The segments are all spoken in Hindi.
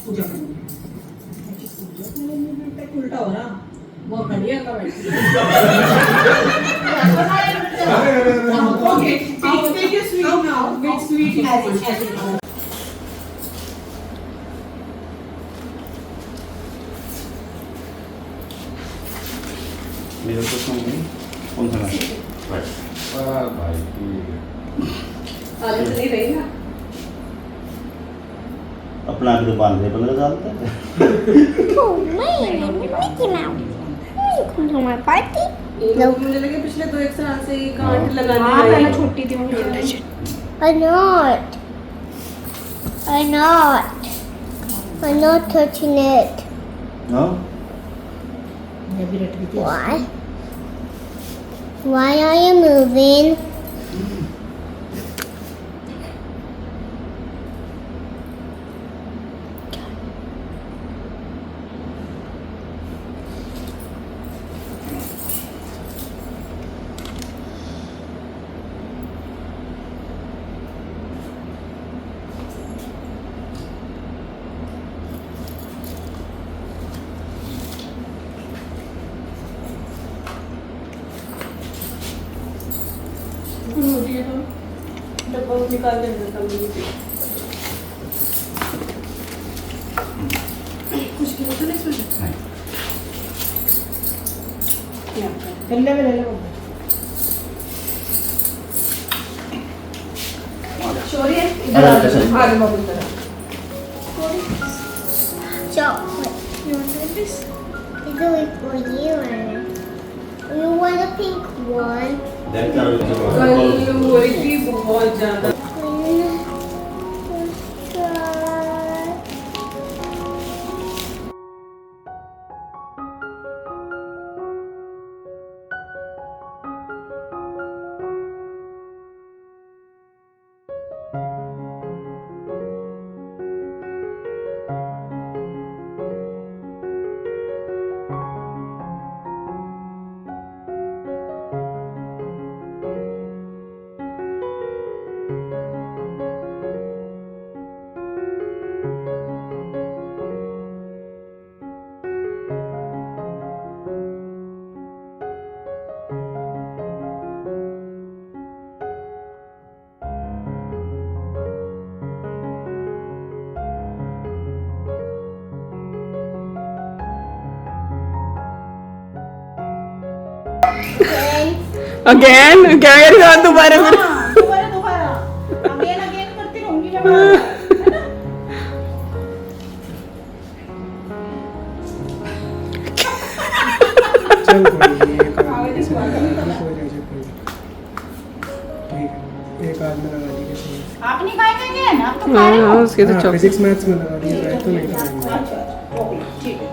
पूजा करेंगे। पूजा करेंगे उल्टा हो रहा वो बढ़िया का बैठ okay take a sweet now with sweet as मेरे को सुन कौन सा भाई आगे चली रही ना अपना भी तो बांध दे 15 साल तक Mickey Mouse. You come to my party? मुझे लगे पिछले 2-1 साल से ये गांठ लगाने हाँ आई पहले है। छोटी थी mummy I'm not. I'm not. I'm not touching it. हाँ मैं भी रट रही थी Why? Why are you moving? डब्बा निकाल देना मुझे कुछ किया तो नहीं इसमें क्या गल्ले में ले लो शौर्य इधर आ जाओ आगे बाबू तरफ Chocolate. You want to do this? It's only for you, Anna. You want a pink one? देख कल हो रही थी बहुत ज्यादा अगेन क्या करेगा दोबारा फिर दोबारा अगेन करती रहूंगी मैं है ना चल कोई नहीं, एक आदमी से लगा दी, कोई नहीं, चल कोई नहीं। ठीक है, एक आदमी लगा दी किसी ने। आप नहीं खाएंगे अगेन आप तो खा रहे हो उसके तो हाँ, चॉकलेट फिजिक्स मैथ्स में लगा दी, तो नहीं खाएंगे। अच्छा ओके ठीक है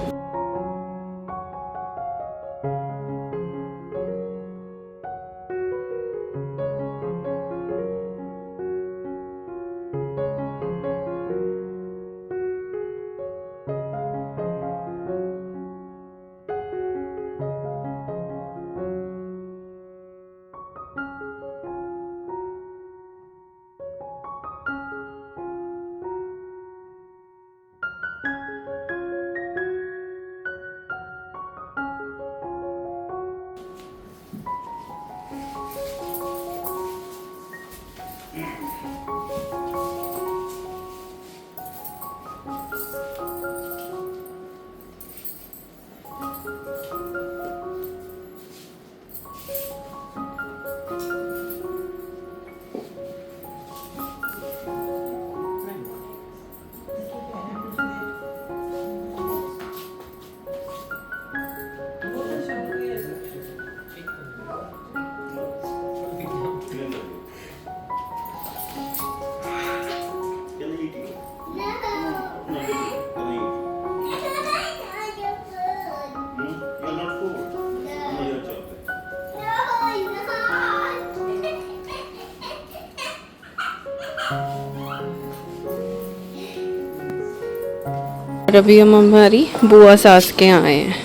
अभी हम हमारी बुआ सास के यहाँ आए हैं।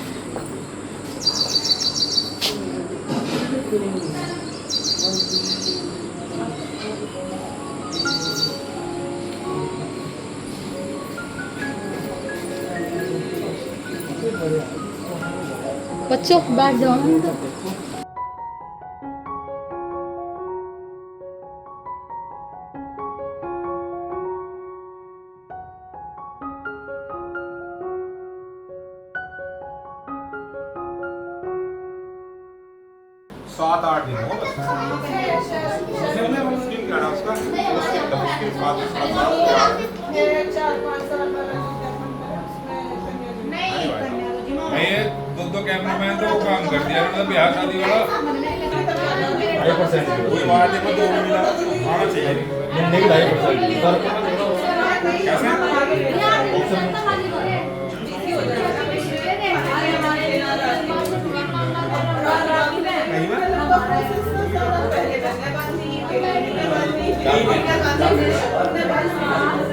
बच्चों बैठ जाओ। सात आठ दिन हो बस। मुश्किल क्या है उसका? मुश्किल 2 कैमरामैन तो वो काम कर दिया उन्होंने, ब्याह शादी वाला 2% कोई बात नहीं, 2 मिला आना चाहिए, मिलने की 2.5% कैसे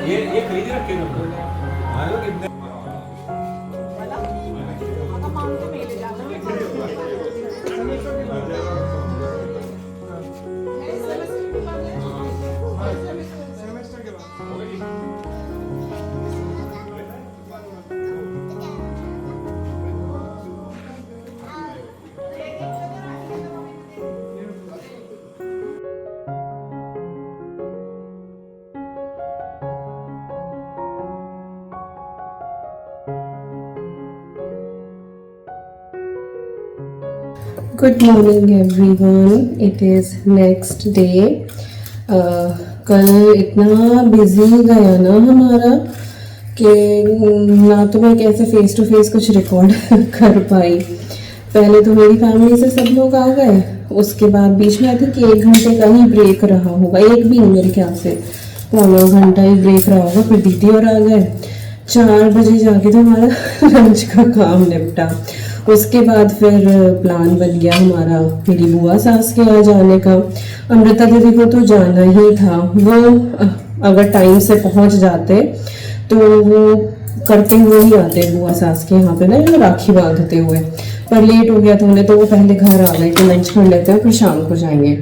ये खरीद रखे good morning everyone, it is next day. कल इतना बिजी गया ना हमारा कि ना तो मैं कैसे फेस टू फेस कुछ रिकॉर्ड कर पाई। पहले तो मेरी फैमिली से सब लोग आ गए, उसके बाद बीच में आई थिंक 1 घंटे का ही ब्रेक रहा होगा, 1 भी नहीं मेरे ख्याल से, 1.25 घंटा ही ब्रेक रहा होगा। फिर दीदी और आ गए, 4 बजे जाके तो हमारा लंच का काम निपटा। उसके बाद फिर प्लान बन गया हमारा मेरी बुआ सास के यहाँ जाने का। अमृता दीदी को तो जाना ही था, वो अगर टाइम से पहुंच जाते तो वो करते हुए ही आते बुआ सास के यहाँ पे ना, राखी बांधते हुए, पर लेट हो गया था उन्हें, तो वो पहले घर आ गए कि लंच कर लेते हैं फिर शाम को जाएंगे।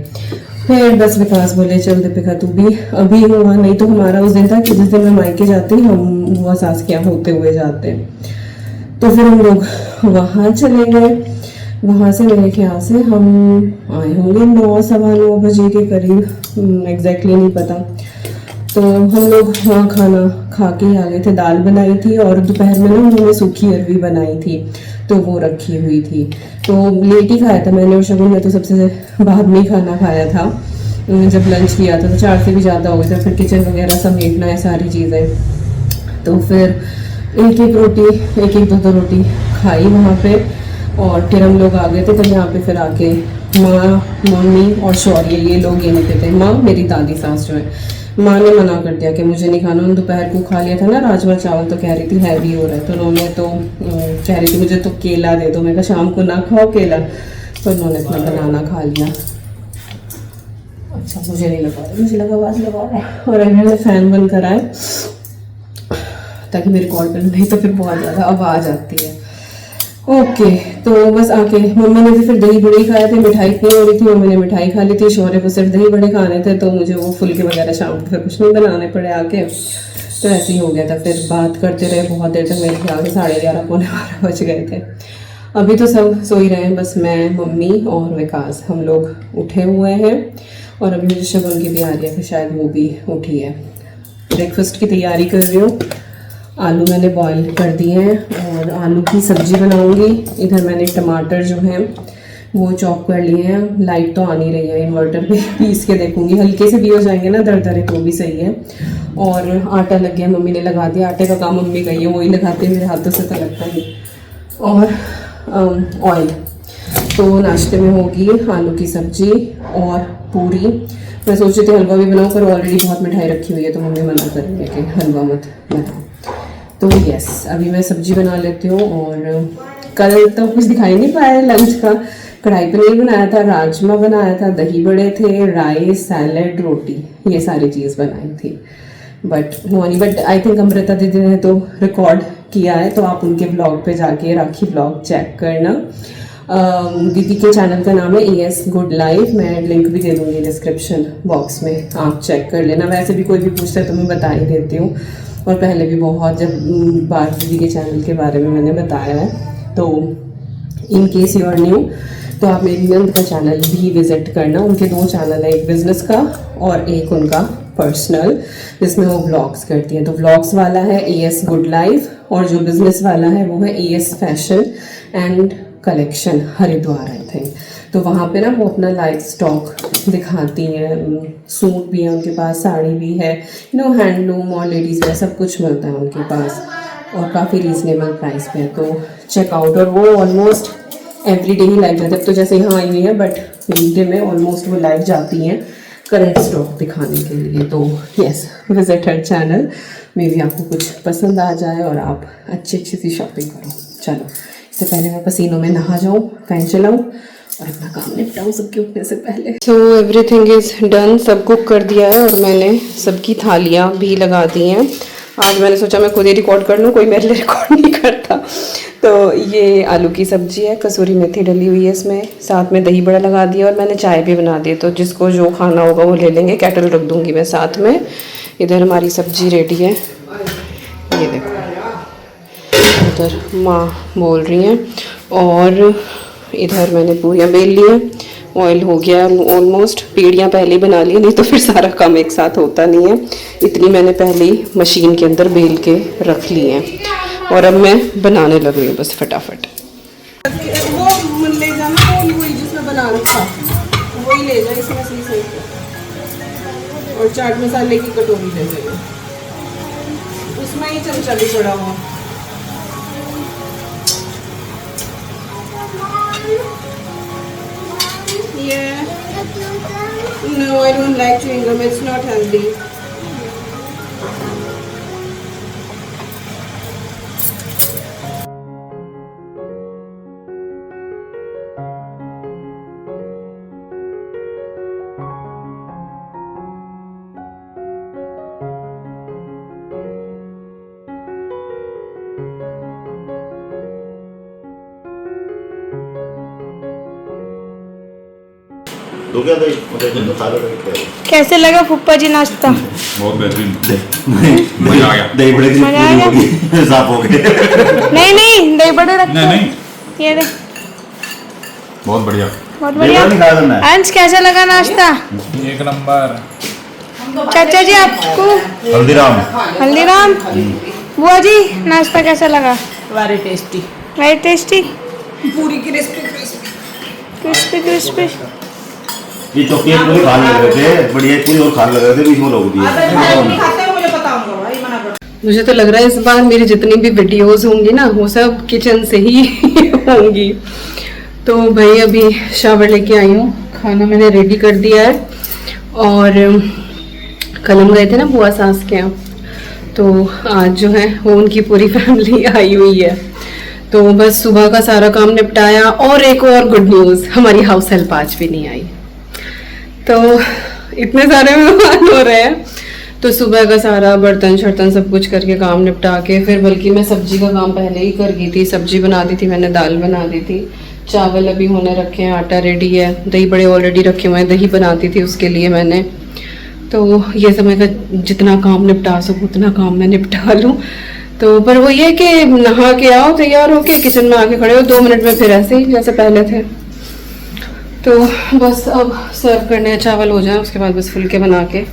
फिर बस विकास बोले चल दीपिका तू भी अभी हुआ, नहीं तो हमारा उस दिन था कि जिस दिन मैं मायके जाती हम बुआ सास के यहाँ होते हुए जाते। तो फिर हम लोग वहाँ चले गए। वहाँ से मेरे ख्याल से हम आए होंगे 9 सवा 9 बजे के करीब, एग्जैक्टली नहीं पता। तो हम लोग वहाँ खाना खा के आ गए थे। दाल बनाई थी और दोपहर में ना उन्होंने सूखी अरवी बनाई थी, तो वो रखी हुई थी। तो लेट ही खाया था मैंने और शगुन ने, तो सबसे बाद में ही खाना खाया था। जब लंच किया था तो 4 से भी ज़्यादा हो गया था, फिर किचन वगैरह समेटना है सारी चीज़ें। तो फिर एक रोटी 2 रोटी खाई वहाँ पे, और फिर हम लोग आ गए थे। तो यहाँ पे फिर आके माँ, मम्मी और शौर्य ये लोग ये नहीं थे। माँ मेरी दादी सास जो है, माँ ने मना कर दिया कि मुझे नहीं खाना। उन्होंने दोपहर को खा लिया था ना राजमा चावल, तो कह रही थी हैवी हो रहा है, तो उन्होंने तो कह रही थी मुझे तो केला दे दो। मैं कहा शाम को ना खाओ केला, तो उन्होंने अपना बनाना खा लिया। अच्छा मुझे नहीं लगा, मुझे लगा आवाज़ लगा रहा है। और अगर मैंने फ़ैन बंद करा है ताकि मेरे कॉल पर, नहीं तो फिर बहुत ज़्यादा आवाज़ आती है। ओके, तो बस आके मम्मी ने भी फिर दही बड़े खाए थे, मिठाई नहीं हो रही थी, मम्मी ने मिठाई खा ली थी। शौर्य को सिर्फ दही बड़े खाने थे, तो मुझे वो फुलके वगैरह शाम को फिर कुछ नहीं बनाने पड़े आके। तो ऐसे ही हो गया था। फिर बात करते रहे बहुत देर तक, मेरे ख्याल से 11:30 पौने 12 बज गए थे। अभी तो सब सो ही रहे हैं, बस मैं, मम्मी और विकास हम लोग उठे हुए हैं। और अभी मुझे शगुन की भी आ रही है, फिर शायद वो भी उठी है। ब्रेकफास्ट की तैयारी कर रही हूँ। आलू मैंने बॉईल कर दिए हैं और आलू की सब्जी बनाऊंगी। इधर मैंने टमाटर जो हैं वो चॉप कर लिए हैं। लाइट तो आ नहीं रही है, इन्वर्टर पे पीस के देखूंगी, हल्के से भी हो जाएंगे ना दरदरे तो भी सही है। और आटा लग गया, मम्मी ने लगा दिया। आटे का काम मम्मी का ही है, वही लगाते हैं, मेरे हाथों से तो लगता नहीं। और ऑयल तो नाश्ते में होगी आलू की सब्जी और पूरी। मैं सोच रही थी हलवा भी बनाऊँ, पर ऑलरेडी बहुत मिठाई रखी हुई है, तो मम्मी मना कर रही है कि हलवा मत बनाओ। तो यस, अभी मैं सब्जी बना लेती हूँ। और कल तो कुछ दिखाई नहीं पाया लंच का। कढ़ाई पनीर बनाया था, राजमा बनाया था, दही बड़े थे, राइस, सैलड, रोटी, ये सारी चीज़ बनाई थी। बट आई थिंक अमृता दीदी ने तो रिकॉर्ड किया है, तो आप उनके ब्लॉग पे जाके राखी ब्लॉग चेक करना। दीदी के चैनल का नाम है ES Good Life, मैं लिंक भी दे दूँगी डिस्क्रिप्शन बॉक्स में, आप चेक कर लेना। वैसे भी कोई भी पूछता है तो मैं बता ही देती हूँ, और पहले भी बहुत जब बार दीदी के चैनल के बारे में मैंने बताया है। तो in case you are new तो आप मेरी नंद का चैनल भी विजिट करना। उनके 2 चैनल है, एक बिजनेस का और एक उनका पर्सनल, जिसमें वो व्लॉग्स करती हैं। तो व्लॉग्स वाला है AS गुड लाइफ और जो बिजनेस वाला है वो है AS fashion and collection Haridwar I think. तो वहाँ पे ना वो अपना लाइव स्टॉक दिखाती हैं, सूट भी है उनके पास, साड़ी भी है, हैंडलूम और लेडीज़ वेयर सब कुछ मिलता है उनके पास और काफ़ी रीजनेबल प्राइस पे है। तो चेकआउट, और वो ऑलमोस्ट एवरी डे ही लाइव जाते हैं। तो जैसे यहाँ आई हुई है बट वीकडे में ऑलमोस्ट वो लाइव जाती हैं करंट स्टॉक दिखाने के लिए। तो यस, विजिट हर चैनल, मे भी आपको कुछ पसंद आ जाए और आप अच्छी सी शॉपिंग करो। चलो, इससे पहले मैं पसीनों में नहा जाऊँ, फैन चलाऊँ और अपना काम निपटाऊँ सबके उठने से पहले। तो एवरीथिंग इज़ डन, सब कुक कर दिया है और मैंने सबकी थालियाँ भी लगा दी हैं। आज मैंने सोचा मैं खुद ही रिकॉर्ड कर लूँ, कोई मेरे लिए रिकॉर्ड नहीं करता। तो ये आलू की सब्जी है, कसूरी मेथी डली हुई है इसमें, साथ में दही बड़ा लगा दिया और मैंने चाय भी बना दी। तो जिसको जो खाना होगा वो ले लेंगे, केटल रख दूँगी मैं साथ में। इधर हमारी सब्जी रेडी है, ये देखो, उधर माँ बोल रही हैं और इधर मैंने पूरियाँ बेल ली हैं। ऑयल हो गया ऑलमोस्ट, पीढ़ियाँ पहले ही बना ली, नहीं तो फिर सारा काम एक साथ होता नहीं है। इतनी मैंने पहले ही मशीन के अंदर बेल के रख ली हैं और अब मैं बनाने लग रही हूँ बस फटाफट। वो ले जाना, वही जिसमें बना रखा वही ले जाए, इसमें सही और चाट मसाले की कटोरी ले जाइए, उसमें ही चमचा भी पड़ा हुआ। Yeah. No, I don't like chewing gum. It's not healthy. दो क्या दही मतलब खा लो। कैसे लगा फूफा जी नाश्ता? बहुत बेहतरीन, मजा आ गया। दही बड़े की मजा आ गया? पूरी होगी, साफ हो गए। नहीं दही बड़े रखते नहीं नहीं, ये दे, बहुत बढ़िया, बहुत दही बड़ा नहीं खाया तुमने? बढ़िया। अंश कैसा लगा नाश्ता? एक नंबर। चाचा जी आपको? हल्दीराम। बुआ जी नाश्ता कैसा लगा? वेरी टेस्टी, वेरी टेस्टी, पूरी क्रिस्पी क्रिस्पी क्रिस्पी। ये चौकी पूरी खाने लग रहे थे, बढ़िया पूरी और खाने लग रहे थे, बीच में लोग दिए। खाते मुझे बताऊंगा भाई, मना कर। मुझे तो लग रहा है इस बार मेरी जितनी भी वीडियोस होंगी ना वो सब किचन से ही होंगी। तो भाई अभी शावर लेके आई हूँ, खाना मैंने रेडी कर दिया है और कल हम गए थे ना बुआ सास के यहाँ, तो आज जो है वो उनकी पूरी फैमिली आई हुई है। तो बस सुबह का सारा काम निपटाया और एक और गुड न्यूज़, हमारी हाउस हेल्प आज भी नहीं आई। तो इतने सारे मेहमान हो रहे हैं तो सुबह का सारा बर्तन शर्तन सब कुछ करके काम निपटा के फिर, बल्कि मैं सब्जी का काम पहले ही कर गई थी, सब्जी बना दी थी मैंने, दाल बना दी थी, चावल अभी होने रखे हैं, आटा रेडी है, दही बड़े ऑलरेडी रखे हुए हैं, दही बनाती थी उसके लिए मैंने। तो ये समय का जितना काम निपटा सकूँ उतना काम मैं निपटा लूँ। तो पर वो ये कि नहा के आओ, तैयार होके किचन में आके खड़े हो, 2 मिनट में फिर ऐसे ही जैसे पहले थे। तो बस अब सर्व करने चावल हो जाए, उसके बाद बस फुलके बना के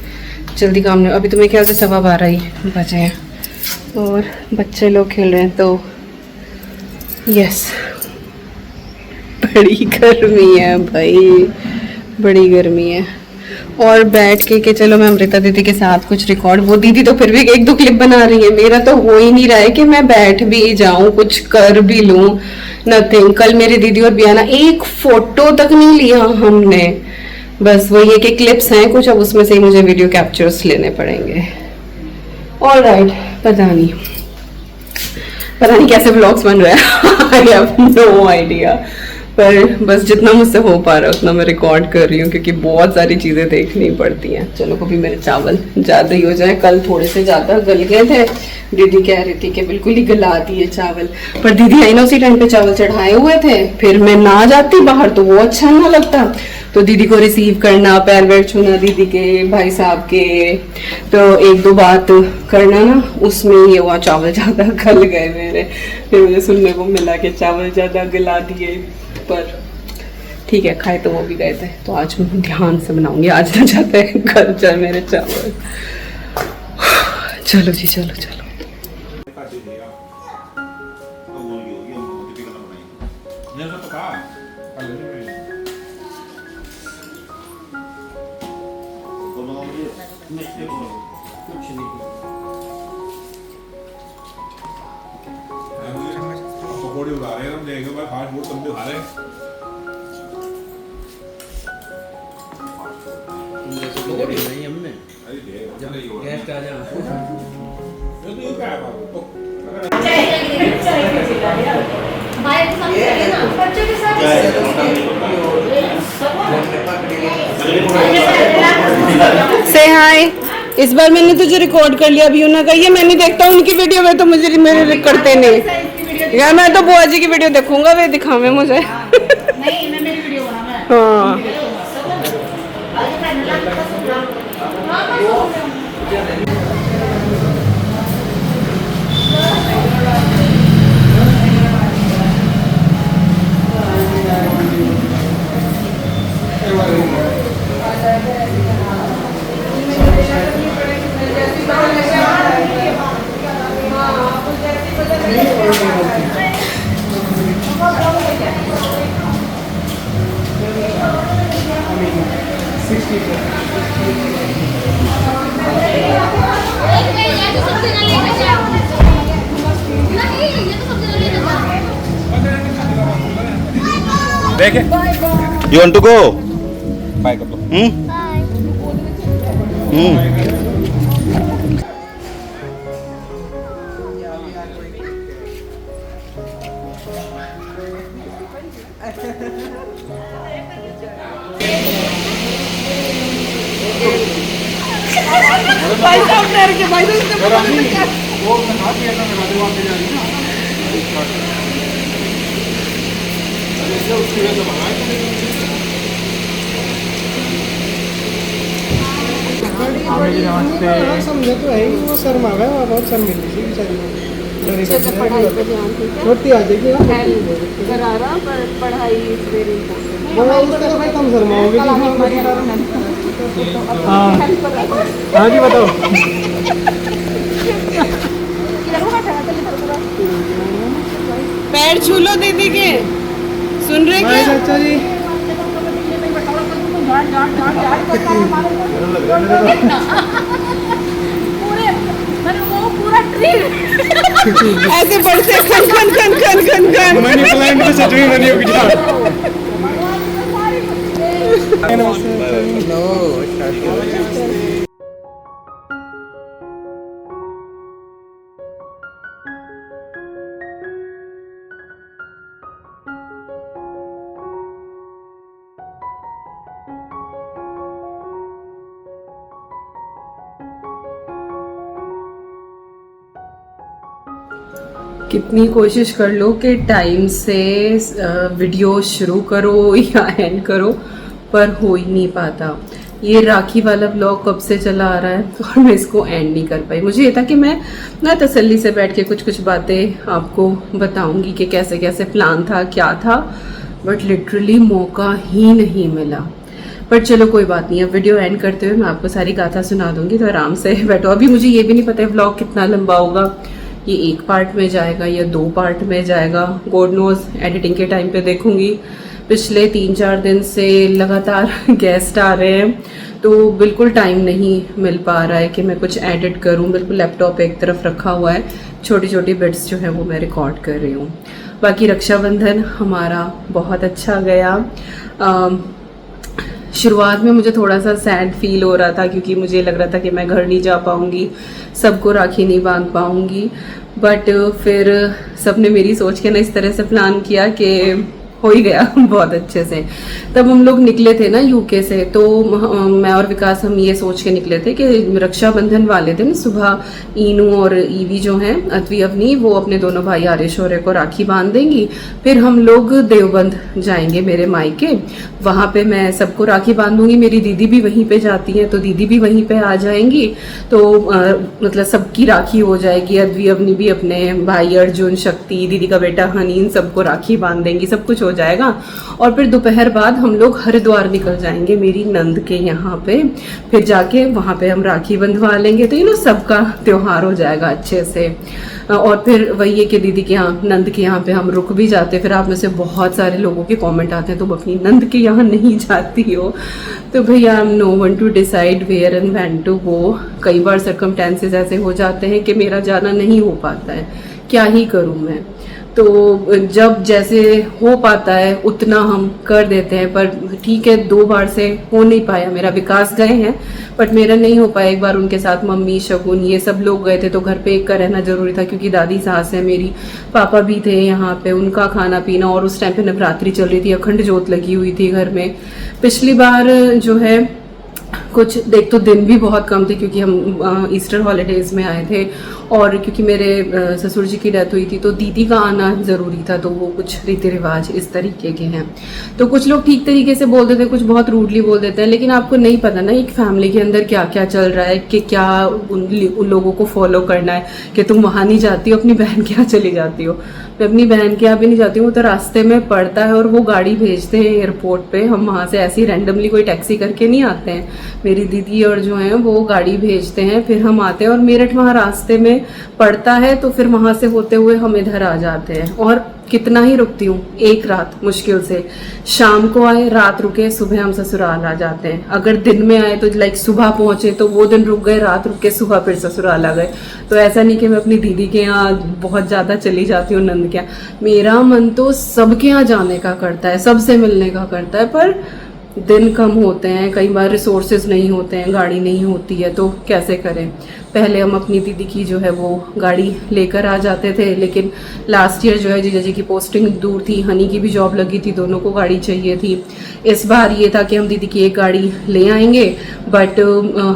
जल्दी काम नहीं। अभी तो मेरे ख्याल से 12:15 ही बजे हैं और बच्चे लोग खेल रहे हैं। तो यस, बड़ी गर्मी है भाई, बड़ी गर्मी है। और बैठ के चलो मैं अमृता दीदी के साथ कुछ रिकॉर्ड, वो दीदी तो फिर भी 1-2 क्लिप बना रही है, मेरा तो हो ही नहीं रहा है कि मैं बैठ भी जाऊं, कुछ कर भी लूं, नथिंग। कल मेरी दीदी और बियाना एक फोटो तक नहीं लिया हमने, बस वो ये कि क्लिप्स हैं कुछ, अब उसमें से ही मुझे वीडियो कैप्चर्स लेने पड़ेंगे। ऑलराइट, पता नहीं कैसे व्लॉग्स बन रहे हैं, आई हैव नो आइडिया, पर बस जितना मुझसे हो पा रहा है उतना मैं रिकॉर्ड कर रही हूँ क्योंकि बहुत सारी चीज़ें देखनी पड़ती हैं। चलो कभी मेरे चावल ज़्यादा ही हो जाए, कल थोड़े से ज़्यादा गल गए थे, दीदी कह रही थी कि बिल्कुल ही गला दिए चावल, पर दीदी आई ना उसी टाइम पे चावल चढ़ाए हुए थे, फिर मैं ना जाती बाहर तो वो अच्छा ना लगता, तो तो दीदी को रिसीव करना, पैर वैर छूना दीदी के, भाई साहब के, तो एक दो बात करना ना, उसमें ये हुआ चावल ज़्यादा गल गए मेरे। फिर मुझे सुनने को मिला कि चावल ज़्यादा गला दिए, पर ठीक है, खाए तो वो भी गए थे। तो आज मैं ध्यान से बनाऊंगी, आज ना जाते हैं गल जाए मेरे चावल। चलो जी, चलो चलो। पकौड़े उड़ा रहे हैं हम, देखेंगे भाई फास्ट फूड तुम भी खा रहे हैं। गेस्ट आ जाओ। से हाय। इस बार मैंने तुझे रिकॉर्ड कर लिया, अभी उन्होंने कहा ये मैं नहीं देखता हूँ उनकी वीडियो में, तो मुझे मेरे करते नहीं यार। मैं तो बुआ जी की वीडियो देखूंगा, वे दिखावे मुझे। नहीं, मैं मेरी वीडियो बना मैं। हाँ देखे You want to go? Bye कर दो। भाई साहब डर के, भाई साहब वो नहा के ना नहा दे, वहाँ पे जा रही ना उसकी वजह से बनाए। नमस्ते। समझे तो है ही, वो शर्मा गया, वहाँ बहुत शर्म मिली थी बेचारी को। छोटी आ जाएगी पढ़ाई कम शर्मा होगी। हाँ हाँ जी बताओ। पैर छू लो दीदी के, सुन रहे क्या? चाचा जी ऐसे बढ़ते खन खन खन खन खन खन। मनी प्लांट में सच में मनी होगी। कितनी कोशिश कर लो कि टाइम से वीडियो शुरू करो या एंड करो, पर हो ही नहीं पाता। ये राखी वाला ब्लॉग कब से चला आ रहा है और मैं इसको एंड नहीं कर पाई। मुझे ये था कि मैं ना तसल्ली से बैठ के कुछ कुछ बातें आपको बताऊंगी कि कैसे कैसे प्लान था, क्या था, बट लिटरली मौका ही नहीं मिला। पर चलो कोई बात नहीं, अब वीडियो एंड करते हुए मैं आपको सारी गाथा सुना दूंगी, तो आराम से बैठो। अभी मुझे ये भी नहीं पता है व्लॉग कितना लंबा होगा, ये एक पार्ट में जाएगा या 2 पार्ट में जाएगा, गॉड नोज। एडिटिंग के टाइम पे देखूंगी। पिछले 3-4 दिन से लगातार गेस्ट आ रहे हैं, तो बिल्कुल टाइम नहीं मिल पा रहा है कि मैं कुछ एडिट करूं। बिल्कुल लैपटॉप एक तरफ रखा हुआ है, छोटी छोटी बिट्स जो है वो मैं रिकॉर्ड कर रही हूँ। बाकी रक्षाबंधन हमारा बहुत अच्छा गया। शुरुआत में मुझे थोड़ा सा सैड फील हो रहा था, क्योंकि मुझे लग रहा था कि मैं घर नहीं जा पाऊँगी, सबको राखी नहीं बांध पाऊँगी। बट फिर सबने मेरी सोच के ना इस तरह से प्लान किया कि हो ही गया बहुत अच्छे से। तब हम लोग निकले थे ना यूके से, तो मैं और विकास हम ये सोच के निकले थे कि रक्षाबंधन वाले दिन सुबह ईनू और ईवी जो हैं अत्वी अवनी, वो अपने दोनों भाई आर्य और को राखी बांध देंगी। फिर हम लोग देवबंद जाएंगे मेरे मायके, वहाँ पे मैं सबको राखी बांधूंगी। मेरी दीदी भी वहीं पे जाती है तो दीदी भी वहीं पे आ जाएंगी, तो मतलब सबकी राखी हो जाएगी। अद्वी अवनी भी अपने भाई अर्जुन, शक्ति, दीदी का बेटा हनीन सबको राखी बांध देंगी, सब कुछ हो जाएगा। और फिर दोपहर बाद हम लोग हरिद्वार निकल जाएंगे मेरी नंद के यहाँ पे, फिर जाके वहाँ पे हम राखी बंधवा लेंगे। तो सबका त्योहार हो जाएगा अच्छे से। और फिर वही है कि दीदी के यहाँ, नंद के यहाँ पे हम रुक भी जाते। फिर आप में से बहुत सारे लोगों के कमेंट आते हैं तुम अपनी नंद के यहाँ नहीं जाती हो, तो भैया I am no one to decide where and when to go. कई बार सर्कमस्टेंसेस ऐसे हो जाते हैं कि मेरा जाना नहीं हो पाता है, क्या ही करूँ मैं। तो जब जैसे हो पाता है उतना हम कर देते हैं, पर ठीक है 2 बार से हो नहीं पाया मेरा। विकास गए हैं बट मेरा नहीं हो पाया। एक बार उनके साथ मम्मी, शगुन, ये सब लोग गए थे, तो घर पे एक का रहना जरूरी था क्योंकि दादी सास है मेरी, पापा भी थे यहाँ पे, उनका खाना पीना। और उस टाइम पे नवरात्रि चल रही थी, अखंड ज्योत लगी हुई थी घर में। पिछली बार जो है कुछ देख तो दिन भी बहुत कम थे क्योंकि हम ईस्टर हॉलीडेज में आए थे, और क्योंकि मेरे ससुर जी की डेथ हुई थी तो दीदी का आना ज़रूरी था, तो वो कुछ रीति रिवाज इस तरीके के हैं। तो कुछ लोग ठीक तरीके से बोल देते हैं, कुछ बहुत रूडली बोल देते हैं, लेकिन आपको नहीं पता ना एक फैमिली के अंदर क्या क्या चल रहा है, कि क्या उन लोगों को फॉलो करना है। कि तुम वहाँ नहीं जाती हो, अपनी बहन के यहाँ चली जाती हो। मैं अपनी बहन के यहाँ भी नहीं जाती हूँ, तो रास्ते में पड़ता है और वो गाड़ी भेजते हैं एयरपोर्ट पे। हम वहाँ से ऐसे ही रैंडमली कोई टैक्सी करके नहीं आते हैं, मेरी दीदी और जो है वो गाड़ी भेजते हैं, फिर हम आते हैं। और मेरठ वहाँ रास्ते में पड़ता है, तो फिर वहाँ से होते हुए हम इधर आ जाते हैं। और कितना ही रुकती हूँ, एक रात मुश्किल से, शाम को आए, रात रुके, सुबह हम ससुराल आ जाते हैं। अगर दिन में आए तो लाइक सुबह पहुंचे तो वो दिन रुक गए, रात रुक के सुबह फिर ससुराल आ गए। तो ऐसा नहीं कि मैं अपनी दीदी के यहाँ बहुत ज़्यादा चली जाती हूँ, नंद के यहाँ। मेरा मन तो सबके यहाँ जाने का करता है, सबसे मिलने का करता है, पर दिन कम होते हैं, कई बार रिसोर्सेज नहीं होते हैं, गाड़ी नहीं होती है, तो कैसे करें। पहले हम अपनी दीदी की जो है वो गाड़ी लेकर आ जाते थे, लेकिन लास्ट ईयर जो है जीजा जी की पोस्टिंग दूर थी, हनी की भी जॉब लगी थी, दोनों को गाड़ी चाहिए थी। इस बार ये था कि हम दीदी की एक गाड़ी ले आएंगे, बट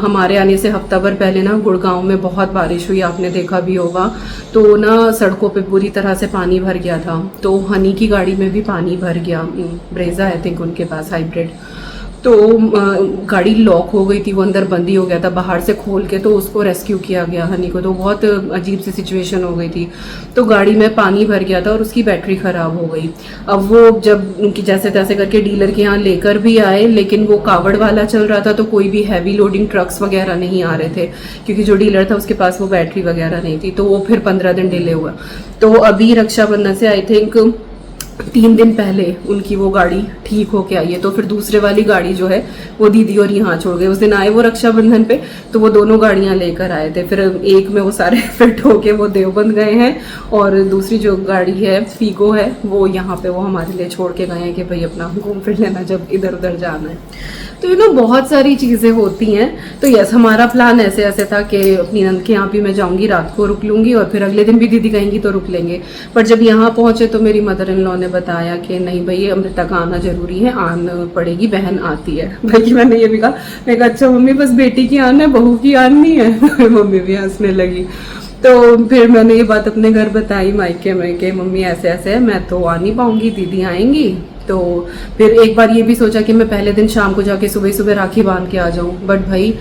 हमारे आने से हफ्ता भर पहले ना गुड़गांव में बहुत बारिश हुई, आपने देखा भी होगा। तो ना सड़कों पे बुरी तरह से पानी भर गया था, तो हनी की गाड़ी में भी पानी भर गया। ब्रेजा आई थिंक उनके पास, हाइब्रिड। तो गाड़ी लॉक हो गई थी, वो अंदर बंदी हो गया था, बाहर से खोल के तो उसको रेस्क्यू किया गया हनी को। तो बहुत अजीब सी सिचुएशन हो गई थी। तो गाड़ी में पानी भर गया था और उसकी बैटरी ख़राब हो गई। अब वो जब उनकी जैसे तैसे करके डीलर के यहाँ लेकर भी आए, लेकिन वो कावड़ वाला चल रहा था, तो कोई भी हैवी लोडिंग ट्रक्स वगैरह नहीं आ रहे थे, क्योंकि जो डीलर था उसके पास वो बैटरी वगैरह नहीं थी। तो वो फिर 15 दिन डिले हुआ। तो अभी रक्षाबंधन से आई थिंक 3 दिन पहले उनकी वो गाड़ी ठीक होके आई है। तो फिर दूसरे वाली गाड़ी जो है वो दीदी और यहाँ छोड़ गए। उस दिन आए वो रक्षाबंधन पे, तो वो दोनों गाड़ियाँ लेकर आए थे। फिर एक में वो सारे फिट होके वो देवबंद गए हैं, और दूसरी जो गाड़ी है फीगो है, वो यहाँ पे वो हमारे लिए छोड़ के गए हैं कि भाई अपना घूम फिर लेना जब इधर उधर जाना है। तो बहुत सारी चीज़ें होती हैं। तो यस, हमारा प्लान ऐसे ऐसे था कि अपनी नंद के यहाँ भी मैं जाऊँगी, रात को रुक लूँगी, और फिर अगले दिन भी दीदी कहेंगी तो रुक लेंगे। पर जब यहाँ पहुँचे तो मेरी मदर इन लॉ ने बताया कि नहीं भाई, अमृता का आना जरूरी है, आना पड़ेगी, बहन आती है। भाई मैंने ये भी कहा, मैं कहा अच्छा मम्मी बस बेटी की आन है, बहू की आन नहीं है। मम्मी भी हंसने लगी। तो फिर मैंने ये बात अपने घर बताई मायके में कि मम्मी ऐसे ऐसे है, मैं तो आ नहीं पाऊँगी, दीदी आएंगी। तो फिर एक बार ये भी सोचा कि मैं पहले दिन शाम को जाके सुबह सुबह राखी बांध के आ जाऊँ, बट भाई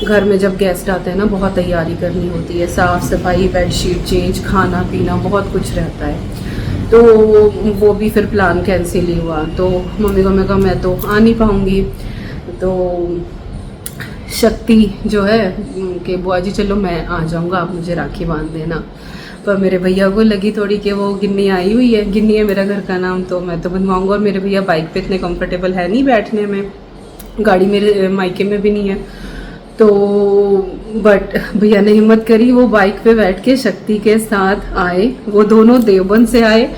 घर में जब गेस्ट आते हैं ना, बहुत तैयारी करनी होती है, साफ़ सफाई, बेडशीट चेंज, खाना पीना, बहुत कुछ रहता है। तो वो भी फिर प्लान कैंसिल ही हुआ। तो मम्मी को मैं कहा मैं तो आ नहीं पाऊँगी। तो शक्ति जो है कि बुआ जी चलो मैं आ जाऊँगा, आप मुझे राखी बांध देना। पर मेरे भैया को लगी थोड़ी कि वो गिन्नी आई हुई है, गिन्नी है मेरा घर का नाम, तो मैं तो बनवाऊँगा। और मेरे भैया बाइक पे इतने कंफर्टेबल है नहीं बैठने में, गाड़ी मेरे मायके में भी नहीं है। तो बट भैया ने हिम्मत करी, वो बाइक पे बैठ के शक्ति के साथ आए। वो दोनों देवबंद से आए।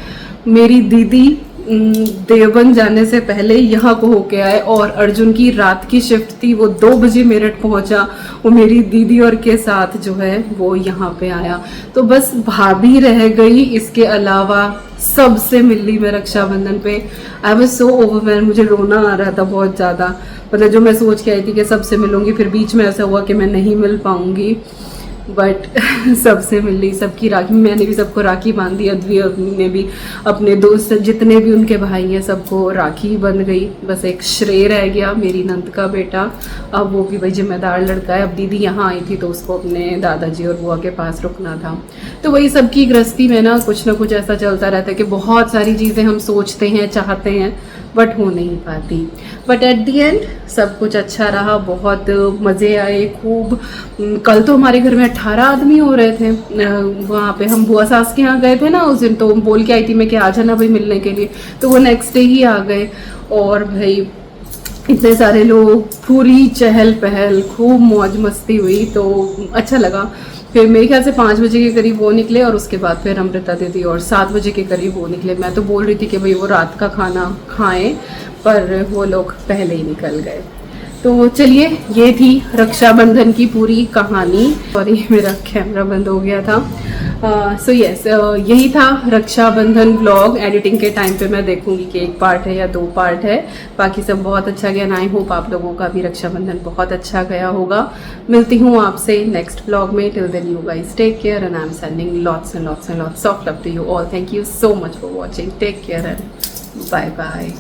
मेरी दीदी देवबंद जाने से पहले यहाँ को होके आए, और अर्जुन की रात की शिफ्ट थी, वो 2 बजे मेरठ पहुंचा। वो मेरी दीदी और के साथ जो है वो यहाँ पे आया। तो बस भाभी रह गई, इसके अलावा सबसे मिल ली मैं रक्षाबंधन पे। आई वाज सो ओवरवेल्म, मुझे रोना आ रहा था बहुत ज़्यादा। मतलब जो मैं सोच के आई थी कि सबसे मिलूंगी, फिर बीच में ऐसा हुआ कि मैं नहीं मिल पाऊंगी, बट सबसे मिल ली, सबकी राखी। मैंने भी सबको राखी बांध दी, अद्वी ने भी, अपने दोस्त जितने भी उनके भाई हैं सबको राखी बंध गई। बस एक श्रेय रह गया, मेरी नंद का बेटा। अब वो भी भाई जिम्मेदार लड़का है। अब दीदी यहाँ आई थी तो उसको अपने दादाजी और बुआ के पास रुकना था। तो वही सबकी गृहस्थी में ना कुछ ऐसा चलता रहता है कि बहुत सारी चीज़ें हम सोचते हैं, चाहते हैं, बट हो नहीं पाती। बट एट दी एंड सब कुछ अच्छा रहा, बहुत मज़े आए खूब। कल तो हमारे घर में 18 आदमी हो रहे थे। वहाँ पे हम बुआ सास के यहाँ गए थे ना उस दिन, तो बोल के आई थी मैं कि आ जाना भाई मिलने के लिए, तो वो नेक्स्ट डे ही आ गए। और भाई इतने सारे लोग, पूरी चहल पहल, खूब मौज मस्ती हुई, तो अच्छा लगा। फिर मेरे ख्याल से 5 बजे के करीब वो निकले, और उसके बाद फिर अमृता दीदी और 7 बजे के करीब वो निकले। मैं तो बोल रही थी कि भाई वो रात का खाना खाएं, पर वो लोग पहले ही निकल गए। तो चलिए, ये थी रक्षाबंधन की पूरी कहानी। और ये मेरा कैमरा बंद हो गया था। सो यस, यही था रक्षाबंधन व्लॉग। एडिटिंग के टाइम पे मैं देखूंगी कि 1 पार्ट है या 2 पार्ट है। बाकी सब बहुत अच्छा गया। आई होप आप लोगों का भी रक्षाबंधन बहुत अच्छा गया होगा। मिलती हूँ आपसे नेक्स्ट व्लॉग में। Till then you guys take care, and I am sending lots and lots and lots of love to you all. Thank you so much for watching. Take care and bye bye.